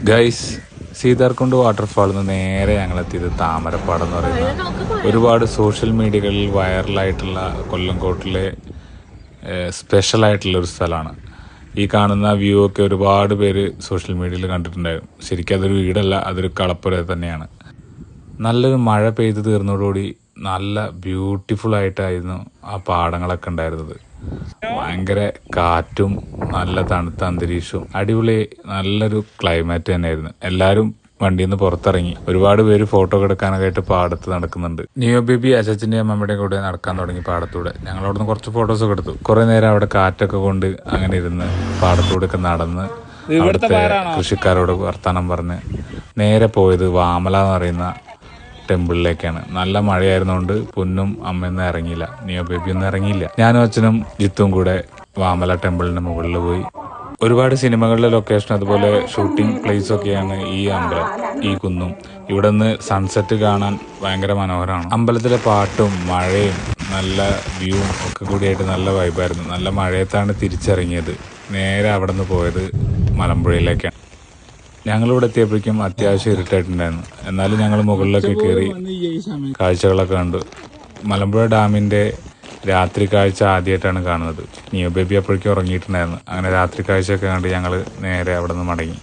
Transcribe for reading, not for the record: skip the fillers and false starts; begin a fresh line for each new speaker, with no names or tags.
Guys, Seetharkund വാട്ടർഫാളിൽ നിന്ന് നേരെ ഞങ്ങളെത്തിയത് താമരപ്പാടം എന്ന് പറയുന്ന ഒരുപാട് സോഷ്യൽ മീഡിയകളിൽ വൈറലായിട്ടുള്ള കൊല്ലംകോട്ടിലെ സ്പെഷ്യലായിട്ടുള്ള ഒരു സ്ഥലമാണ്. ഈ കാണുന്ന വ്യൂ ഒക്കെ ഒരുപാട് പേര് സോഷ്യൽ മീഡിയയിൽ കണ്ടിട്ടുണ്ടായിരുന്നു. ശരിക്കും അതൊരു വീടല്ല, അതൊരു കളപ്പുര തന്നെയാണ്. നല്ലൊരു മഴ പെയ്ത് തീർന്നതോടുകൂടി നല്ല ബ്യൂട്ടിഫുൾ ആയിട്ടായിരുന്നു ആ പാടങ്ങളൊക്കെ ഉണ്ടായിരുന്നത്. ഭയങ്കര കാറ്റും നല്ല തണുത്ത അന്തരീക്ഷവും അടിപൊളി നല്ലൊരു ക്ലൈമാറ്റ് തന്നെയായിരുന്നു. എല്ലാവരും വണ്ടിയിൽ നിന്ന് പുറത്തിറങ്ങി ഒരുപാട് പേര് ഫോട്ടോ എടുക്കാനൊക്കെ ആയിട്ട് പാടത്ത് നടക്കുന്നുണ്ട്. നിയോ ബേബി അച്ഛൻ്റെ അമ്മമ്മയുടെയും കൂടെ നടക്കാൻ തുടങ്ങി പാടത്തൂടെ. ഞങ്ങൾ അവിടെ നിന്ന് കുറച്ച് ഫോട്ടോസൊക്കെ എടുത്തു. കുറെ നേരം അവിടെ കാറ്റൊക്കെ കൊണ്ട് അങ്ങനെ ഇരുന്ന് പാടത്തൂടെ ഒക്കെ നടന്ന് അവിടുത്തെ കൃഷിക്കാരോട് വർത്തമാനം പറഞ്ഞ് നേരെ പോയത് വാമല എന്ന് പറയുന്ന ടെമ്പിളിലേക്കാണ്. നല്ല മഴയായിരുന്നോണ്ട് പൊന്നും അമ്മയൊന്നും ഇറങ്ങിയില്ല, നിയോ ബേബി ഒന്നും ഇറങ്ങിയില്ല. ഞാനും അച്ഛനും ജിത്തും കൂടെ വാമല ടെമ്പിളിന്റെ മുകളിൽ പോയി. ഒരുപാട് സിനിമകളിലെ ലൊക്കേഷൻ അതുപോലെ ഷൂട്ടിംഗ് പ്ലേസ് ഒക്കെയാണ് ഈ അമ്പലം, ഈ കുന്നും. ഇവിടെ നിന്ന് സൺസെറ്റ് കാണാൻ ഭയങ്കര മനോഹരമാണ്. അമ്പലത്തിലെ പാട്ടും മഴയും നല്ല വ്യൂവും ഒക്കെ കൂടിയായിട്ട് നല്ല വൈബായിരുന്നു. നല്ല മഴയത്താണ് തിരിച്ചിറങ്ങിയത്. നേരെ അവിടെ നിന്ന് പോയത് മലമ്പുഴയിലേക്കാണ്. ഞങ്ങളിവിടെ എത്തിയപ്പോഴേക്കും അത്യാവശ്യം ഇരുട്ടായിട്ടുണ്ടായിരുന്നു. എന്നാലും ഞങ്ങൾ മുകളിലൊക്കെ കയറി കാഴ്ചകളൊക്കെ കണ്ടു. മലമ്പുഴ ഡാമിന്റെ രാത്രി കാഴ്ച ആദ്യമായിട്ടാണ് കാണുന്നത്. നിയോ ബേബി അപ്പോഴേക്കും ഉറങ്ങിയിട്ടുണ്ടായിരുന്നു. അങ്ങനെ രാത്രി കാഴ്ചയൊക്കെ കണ്ട് ഞങ്ങൾ നേരെ അവിടെ നിന്ന് മടങ്ങി.